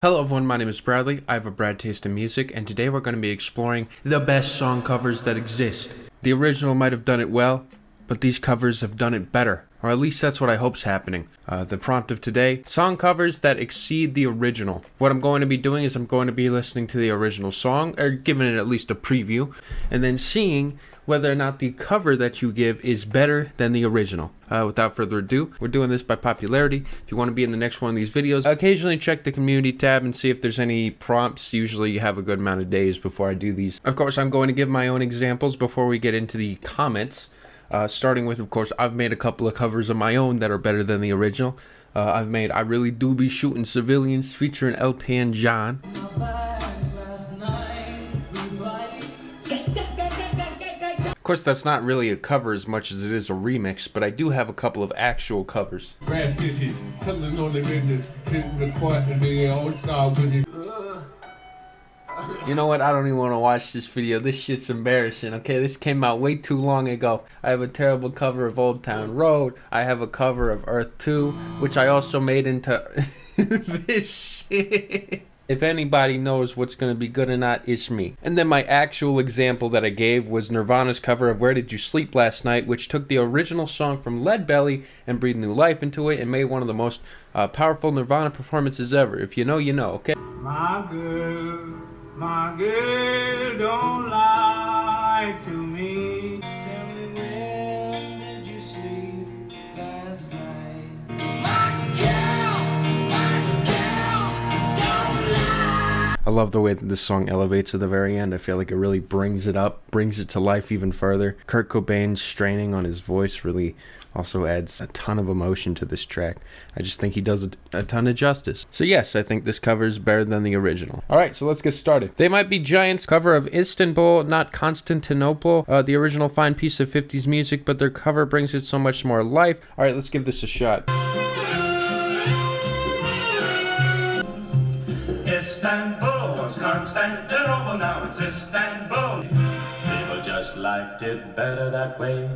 Hello everyone, my name is Bradley. I have a Brad taste in music, and today we're going to be exploring the best song covers that exist. The original might have done it well, but these covers have done it better. Or at least that's what I hope's happening. The prompt of today, song covers that exceed the original. What I'm going to be doing is I'm going to be listening to the original song, or giving it at least a preview, and then seeing whether or not the cover that you give is better than the original. Without further ado, we're doing this by popularity. If you want to be in the next one of these videos, I occasionally check the community tab and see if there's any prompts. Usually you have a good amount of days before I do these. Of course, I'm going to give my own examples before we get into the comments. Starting with, of course, I've made a couple of covers of my own that are better than the original. I've made I Really Do Be Shooting Civilians featuring Elton John. Of course, that's not really a cover as much as it is a remix, but I do have a couple of actual covers. You know what? I don't even want to watch this video. This shit's embarrassing, okay? This came out way too long ago. I have a terrible cover of Old Town Road. I have a cover of Earth 2, which I also made into this shit. If anybody knows what's going to be good or not, it's me. And then my actual example that I gave was Nirvana's cover of Where Did You Sleep Last Night, which took the original song from Lead Belly and breathed new life into it and made one of the most powerful Nirvana performances ever. If you know, you know, okay? My girl don't lie to me. Tell me when did you sleep last night? I love the way that this song elevates at the very end. I feel like it really brings it up, brings it to life even further. Kurt Cobain straining on his voice really also adds a ton of emotion to this track. I just think he does a ton of justice. So yes, I think this cover is better than the original. Alright, so let's get started. They Might Be Giants cover of Istanbul, not Constantinople. The original fine piece of 50s music, but their cover brings it so much more life. Alright, let's give this a shot. Istanbul was Constantinople, now it's Istanbul. People just liked it better that way.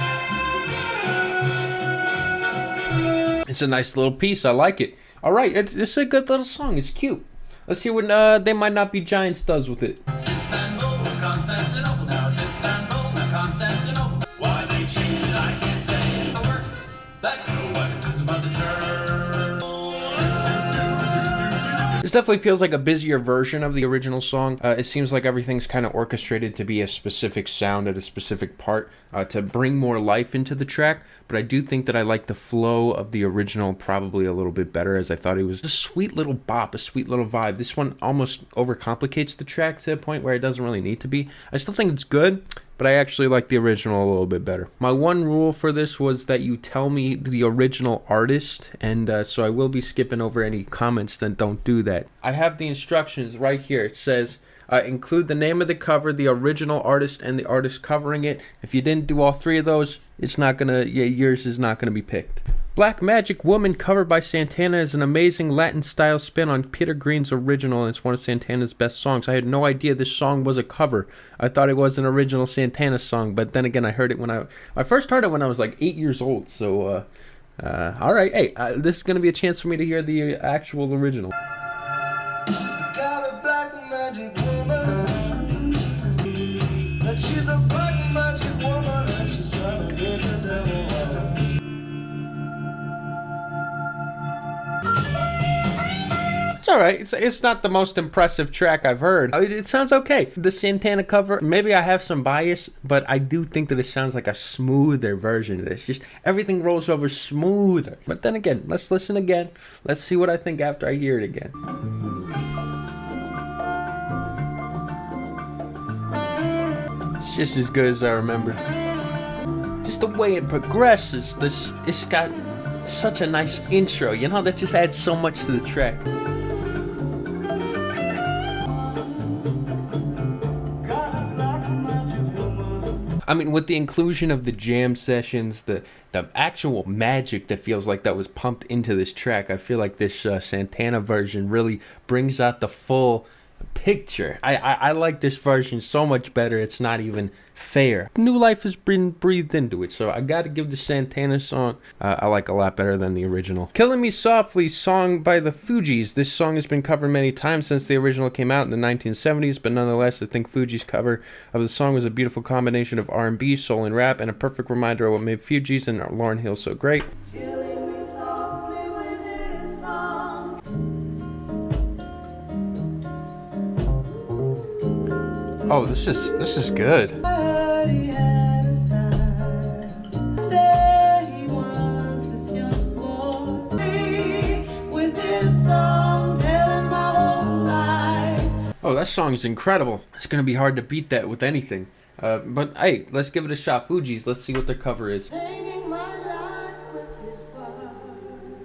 It's a nice little piece. I like it. Alright, it's a good little song. It's cute. Let's see what They Might Not Be Giants does with it. Istanbul was Constantinople, now it's Istanbul, not Constantinople. Why they changed it, I can't say. It works. That's no what is this about the turn? This definitely feels like a busier version of the original song. It seems like everything's kind of orchestrated to be a specific sound at a specific part to bring more life into the track. But I do think that I like the flow of the original probably a little bit better, as I thought it was a sweet little bop, a sweet little vibe. This one almost overcomplicates the track to a point where it doesn't really need to be. I still think it's good, but I actually like the original a little bit better. My one rule for this was that you tell me the original artist, and so I will be skipping over any comments that don't do that. I have the instructions right here. It says, include the name of the cover, the original artist, and the artist covering it. If you didn't do all three of those, it's not gonna, yours is not gonna be picked. Black Magic Woman covered by Santana is an amazing Latin-style spin on Peter Green's original, and it's one of Santana's best songs. I had no idea this song was a cover. I thought it was an original Santana song, but then again, I heard it when I first heard it when I was like 8 years old. So, all right, hey, this is gonna be a chance for me to hear the actual original. Got a black magic woman, but she's a black magic woman, and she's trying to get the devil out. It's alright. It's not the most impressive track I've heard. It sounds okay. The Santana cover, maybe I have some bias, but I do think that it sounds like a smoother version of this. Just everything rolls over smoother. But then again, let's listen again. Let's see what I think after I hear it again. It's just as good as I remember. Just the way it progresses, it's got such a nice intro, you know, that just adds so much to the track. I mean, with the inclusion of the jam sessions, the actual magic that feels like that was pumped into this track, I feel like this Santana version really brings out the full picture. I like this version so much better. It's not even fair. New life has been breathed into it, so I gotta give the Santana song I like a lot better than the original. Killing Me Softly, song by the Fugees. This song has been covered many times since the original came out in the 1970s, but nonetheless I think Fugees' cover of the song was a beautiful combination of R&B, soul, and rap, and a perfect reminder of what made Fugees and Lauryn Hill so great. Killing me softly with his song. Oh, this is good. I heard he had a style. There he was, this young boy, with his song telling my whole life. Oh, that song is incredible. It's gonna be hard to beat that with anything. But hey, let's give it a shot. Fugees, let's see what their cover is. Singing my life with his word,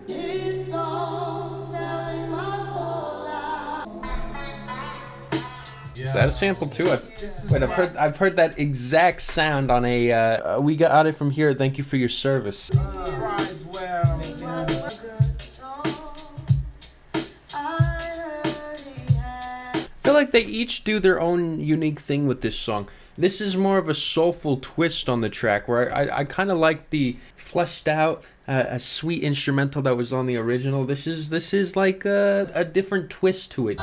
his song telling my whole life. Is that a sample too? I've heard that exact sound on a We Got It From Here, Thank You For Your Service. I feel like they each do their own unique thing with this song. This is more of a soulful twist on the track, where I kind of like the fleshed out, a sweet instrumental that was on the original. This is like a different twist to it.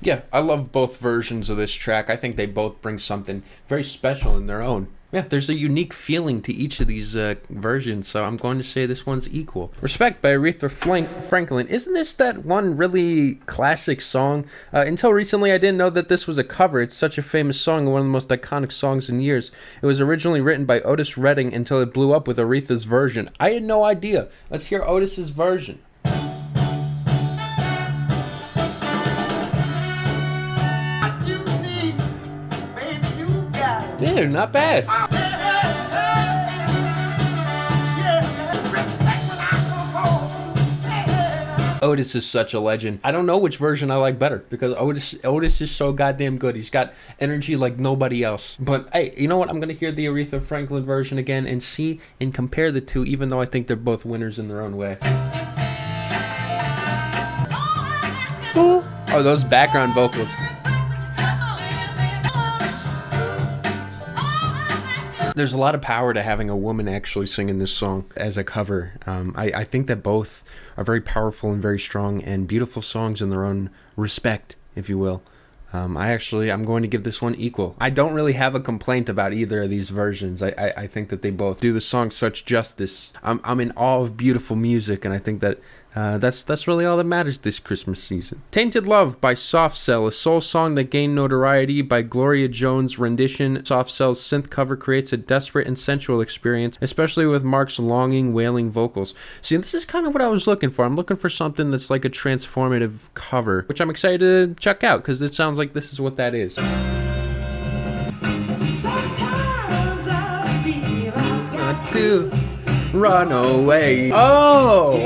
Yeah, I love both versions of this track. I think they both bring something very special in their own. Yeah, there's a unique feeling to each of these versions, so I'm going to say this one's equal. Respect by Aretha Franklin. Isn't this that one really classic song? Until recently, I didn't know that this was a cover. It's such a famous song and one of the most iconic songs in years. It was originally written by Otis Redding until it blew up with Aretha's version. I had no idea. Let's hear Otis's version. Dude, not bad. Otis is such a legend. I don't know which version I like better because Otis is so goddamn good. He's got energy like nobody else. But hey, you know what? I'm gonna hear the Aretha Franklin version again and see and compare the two, even though I think they're both winners in their own way. Oh, those background vocals. There's a lot of power to having a woman actually singing this song as a cover. I think that both are very powerful and very strong and beautiful songs in their own respect, if you will. I'm going to give this one equal. I don't really have a complaint about either of these versions. I think that they both do the song such justice. I'm in awe of beautiful music, and I think that that's really all that matters this Christmas season. Tainted Love by Soft Cell, a soul song that gained notoriety by Gloria Jones' rendition. Soft Cell's synth cover creates a desperate and sensual experience, especially with Mark's longing, wailing vocals. See, this is kind of what I was looking for. I'm looking for something that's like a transformative cover, which I'm excited to check out because it sounds like this is what that is. Sometimes I feel I've got To run away. Oh,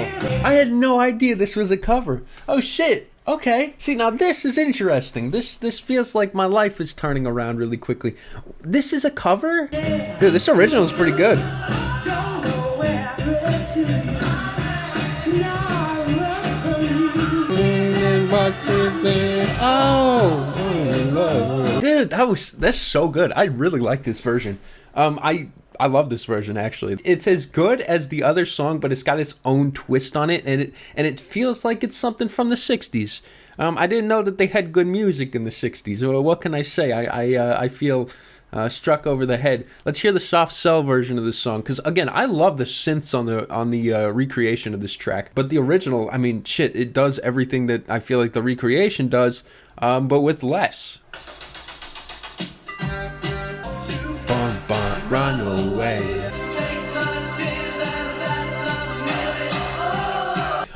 I had no idea this was a cover. Oh shit. Okay. See, now this is interesting. This feels like my life is turning around really quickly. This is a cover? Dude, this original is pretty good. don't know where I run to. Now I run from you. Oh, dude, that's so good. I really like this version. I love this version actually. It's as good as the other song, but it's got its own twist on it, and it feels like it's something from the 60s. I didn't know that they had good music in the 60s. What can I say? I feel struck over the head. Let's hear the Soft Cell version of this song, because again, I love the synths on the recreation of this track, but the original, I mean, shit, it does everything that I feel like the recreation does, but with less. Run away.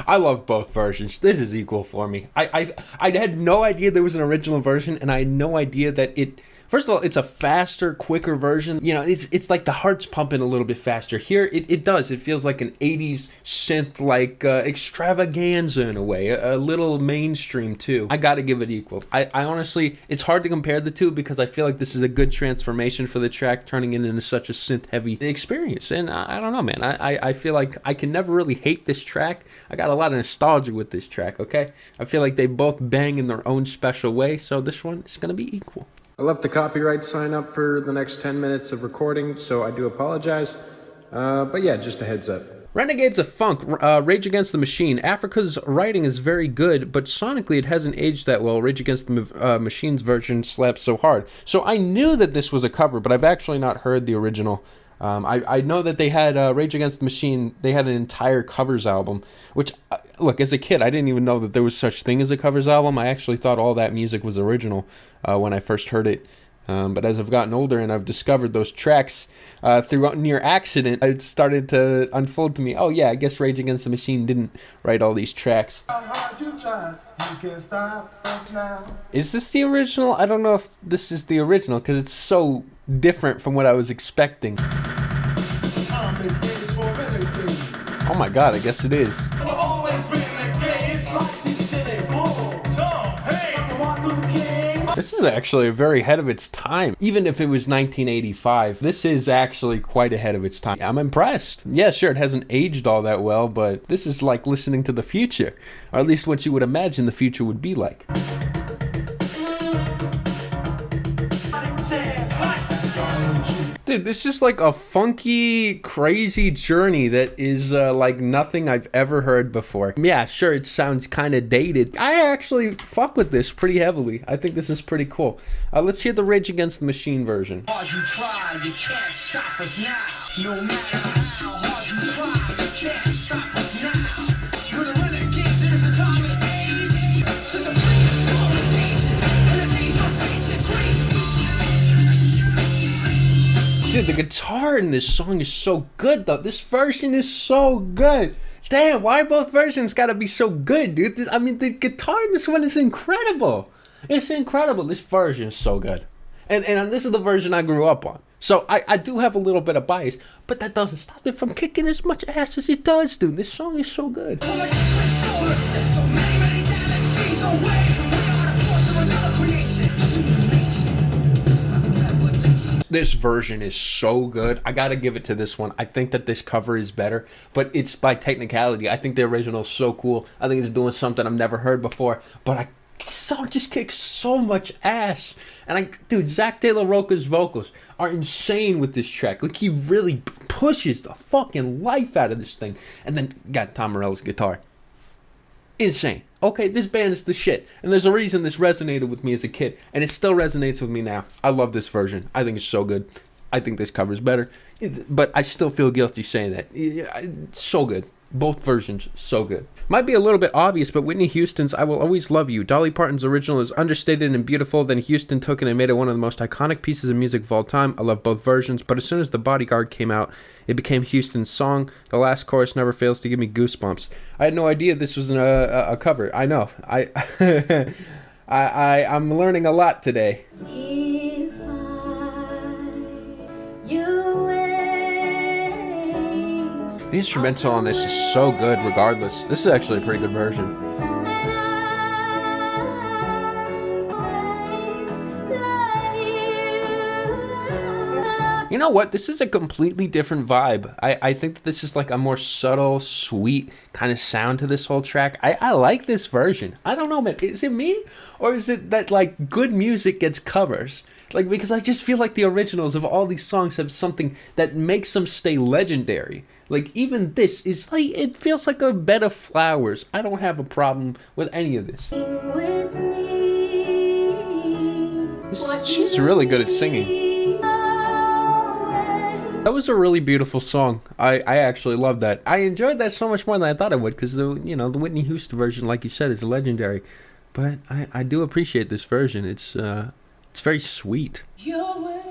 I love both versions. This is equal for me. I had no idea there was an original version, and I had no idea that it First of all, it's a faster, quicker version. You know, it's like the heart's pumping a little bit faster. Here, it does. It feels like an 80s synth, like extravaganza in a way. A little mainstream, too. I gotta give it equal. I honestly, it's hard to compare the two because I feel like this is a good transformation for the track, turning it into such a synth-heavy experience. And I don't know, man. I feel like I can never really hate this track. I got a lot of nostalgia with this track, okay? I feel like they both bang in their own special way, so this one is gonna be equal. I left the copyright sign up for the next 10 minutes of recording, so I do apologize. But yeah, just a heads up. Renegades of Funk, Rage Against the Machine. Africa's writing is very good, but sonically it hasn't aged that well. Rage Against the Machine's version slaps so hard. So I knew that this was a cover, but I've actually not heard the original. I know that they had Rage Against the Machine. They had an entire covers album, which, look, as a kid, I didn't even know that there was such thing as a covers album. I actually thought all that music was original when I first heard it. But as I've gotten older and I've discovered those tracks through near accident, it started to unfold to me, oh yeah, I guess Rage Against the Machine didn't write all these tracks. Is this the original? I don't know if this is the original because it's so different from what I was expecting. Oh my god, I guess it is. This is actually very ahead of its time. Even if it was 1985, this is actually quite ahead of its time. I'm impressed. Yeah, sure, it hasn't aged all that well, but this is like listening to the future. Or at least what you would imagine the future would be like. Dude, this is like a funky, crazy journey that is like nothing I've ever heard before. Yeah, sure, it sounds kind of dated. I actually fuck with this pretty heavily. I think this is pretty cool. Let's hear the Rage Against the Machine version. Hard you try, you can't stop us now. No matter how hard you try, you can't stop us now. We're the renegades in this atomic age. Since a prehistoric ages, and the days of ancient Greece. Dude, the guitar in this song is so good, though. This version is so good. Damn, why both versions gotta be so good, dude? I mean, the guitar in this one is incredible. It's incredible. This version is so good. And this is the version I grew up on. So I do have a little bit of bias, but that doesn't stop it from kicking as much ass as it does, dude. This song is so good. This version is so good. I gotta give it to this one. I think that this cover is better, but it's by technicality. I think the original is so cool. I think it's doing something I've never heard before, but this song just kicks so much ass. And dude, Zach De La Rocha's vocals are insane with this track. Like, he really pushes the fucking life out of this thing. And then got Tom Morello's guitar. Insane. Okay, this band is the shit. And there's a reason this resonated with me as a kid. And it still resonates with me now. I love this version. I think it's so good. I think this cover's better. But I still feel guilty saying that. It's so good. Both versions, so good. Might be a little bit obvious, but Whitney Houston's I Will Always Love You. Dolly Parton's original is understated and beautiful. Then Houston took it and made it one of the most iconic pieces of music of all time. I love both versions, but as soon as The Bodyguard came out, it became Houston's song. The last chorus never fails to give me goosebumps. I had no idea this was a cover. I know. I'm learning a lot today. The instrumental on this is so good regardless. This is actually a pretty good version. You know what? This is a completely different vibe. I think that this is like a more subtle, sweet kind of sound to this whole track. I like this version. I don't know, man. Is it me? Or is it that like good music gets covers? Like, because I just feel like the originals of all these songs have something that makes them stay legendary. Like, even this is like, it feels like a bed of flowers. I don't have a problem with any of this. She's really good at singing. That was a really beautiful song. I actually love that. I enjoyed that so much more than I thought I would, because the Whitney Houston version, like you said, is legendary. But I do appreciate this version. It's very sweet. Your way.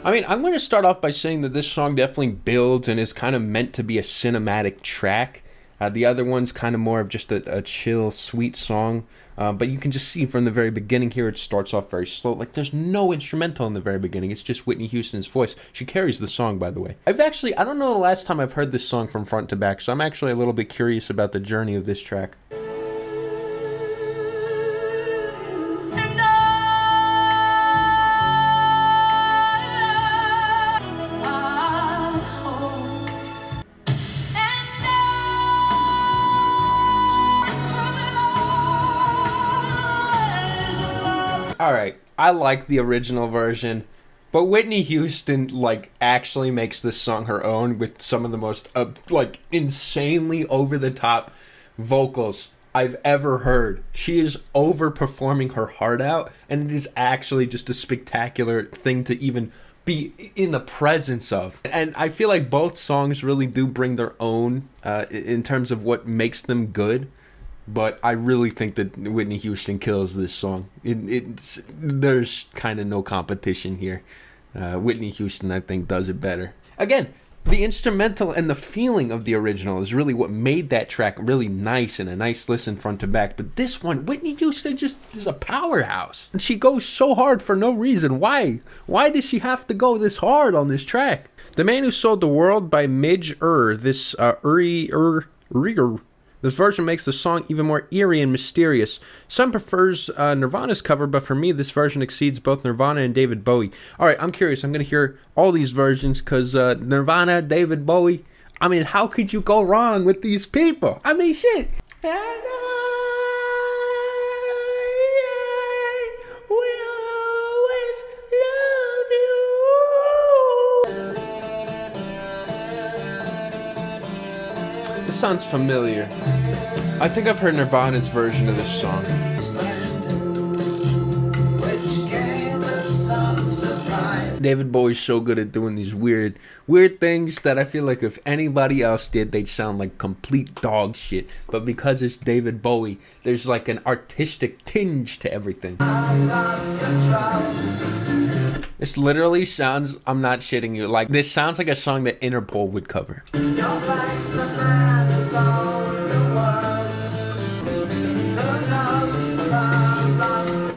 I mean, I'm going to start off by saying that this song definitely builds and is kind of meant to be a cinematic track. The other one's kind of more of just a chill, sweet song. But you can just see from the very beginning here, it starts off very slow. Like, there's no instrumental in the very beginning. It's just Whitney Houston's voice. She carries the song, by the way. I don't know the last time I've heard this song from front to back, so I'm actually a little bit curious about the journey of this track. And I hope and All right, I like the original version, but Whitney Houston like actually makes this song her own with some of the most like insanely over the top vocals I've ever heard. She is overperforming her heart out, and it is actually just a spectacular thing to even be in the presence of. And I feel like both songs really do bring their own in terms of what makes them good. But I really think that Whitney Houston kills this song. There's kind of no competition here. Whitney Houston, I think, does it better. Again, the instrumental and the feeling of the original is really what made that track really nice and a nice listen front to back. But this one, Whitney Houston just is a powerhouse. And she goes so hard for no reason. Why? Why does she have to go this hard on this track? The Man Who Sold the World by Midge Ure. This This version makes the song even more eerie and mysterious. Some prefers Nirvana's cover, but for me, this version exceeds both Nirvana and David Bowie. Alright, I'm curious. I'm going to hear all these versions, because Nirvana, David Bowie, I mean, how could you go wrong with these people? I mean, shit. And I will always love you. This sounds familiar. I think I've heard Nirvana's version of this song. David Bowie's so good at doing these weird things that I feel like if anybody else did, they'd sound like complete dog shit. But because it's David Bowie, there's like an artistic tinge to everything. This literally sounds, I'm not shitting you, like this sounds like a song that Interpol would cover.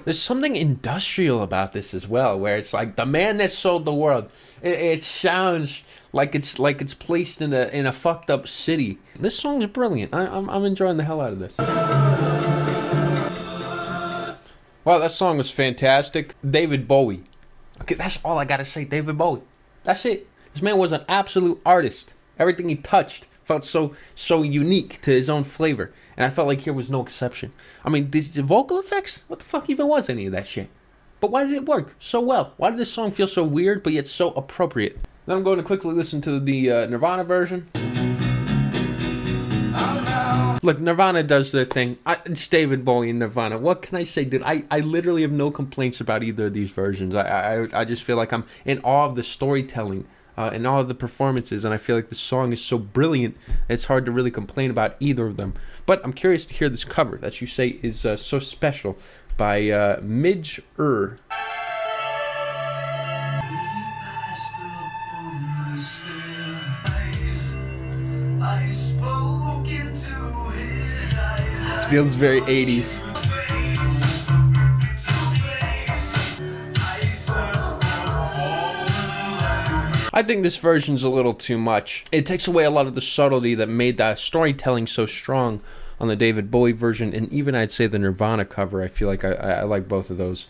There's something industrial about this as well, where it's like the man that sold the world. It sounds like it's placed in a fucked up city. This song's brilliant. I'm enjoying the hell out of this. Wow, that song was fantastic. David Bowie. Okay, that's all I gotta say. David Bowie. That's it. This man was an absolute artist. Everything he touched felt so unique to his own flavor, and I felt like here was no exception. I mean, the vocal effects? What the fuck even was any of that shit? But why did it work so well? Why did this song feel so weird but yet so appropriate? Then I'm going to quickly listen to the Nirvana version. Look, Nirvana does their thing. It's David Bowie and Nirvana. What can I say, dude? I literally have no complaints about either of these versions. I just feel like I'm in awe of the storytelling and all of the performances, and I feel like the song is so brilliant, it's hard to really complain about either of them. But I'm curious to hear this cover that you say is so special by Midge Ure. This feels very 80s. I think this version's a little too much. It takes away a lot of the subtlety that made that storytelling so strong on the David Bowie version, and even I'd say the Nirvana cover. I feel like I like both of those.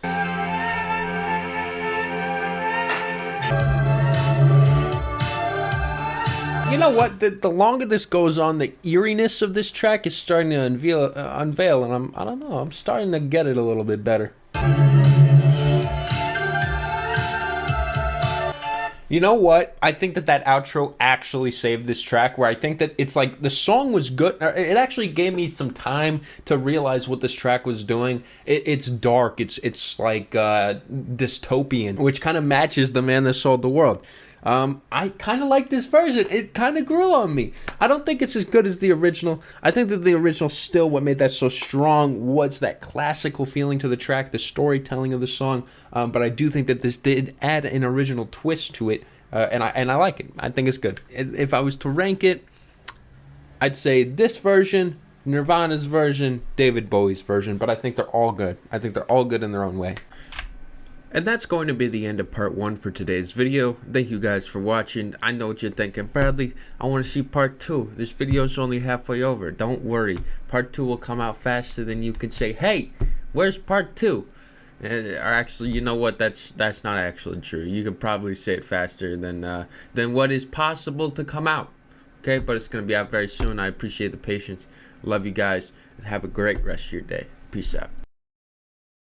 You know what? The longer this goes on, the eeriness of this track is starting to unveil, and I don't know. I'm starting to get it a little bit better. You know what? I think that outro actually saved this track, where I think that it's like the song was good. It actually gave me some time to realize what this track was doing. It's dark. It's like dystopian, which kind of matches The Man That Sold the World. I kind of like this version. It kind of grew on me. I don't think it's as good as the original. I think that the original still, what made that so strong was that classical feeling to the track, the storytelling of the song. But I do think that this did add an original twist to it, and I like it. I think it's good. If I was to rank it, I'd say this version, Nirvana's version, David Bowie's version, but I think they're all good. I think they're all good in their own way. And that's going to be the end of part 1 for today's video. Thank you guys for watching. I know what you're thinking, Bradley, I want to see part 2. This video's only halfway over. Don't worry. Part 2 will come out faster than you can say, hey, where's part 2? Or actually, you know what? That's not actually true. You could probably say it faster than what is possible to come out. Okay, but it's going to be out very soon. I appreciate the patience. Love you guys, and have a great rest of your day. Peace out.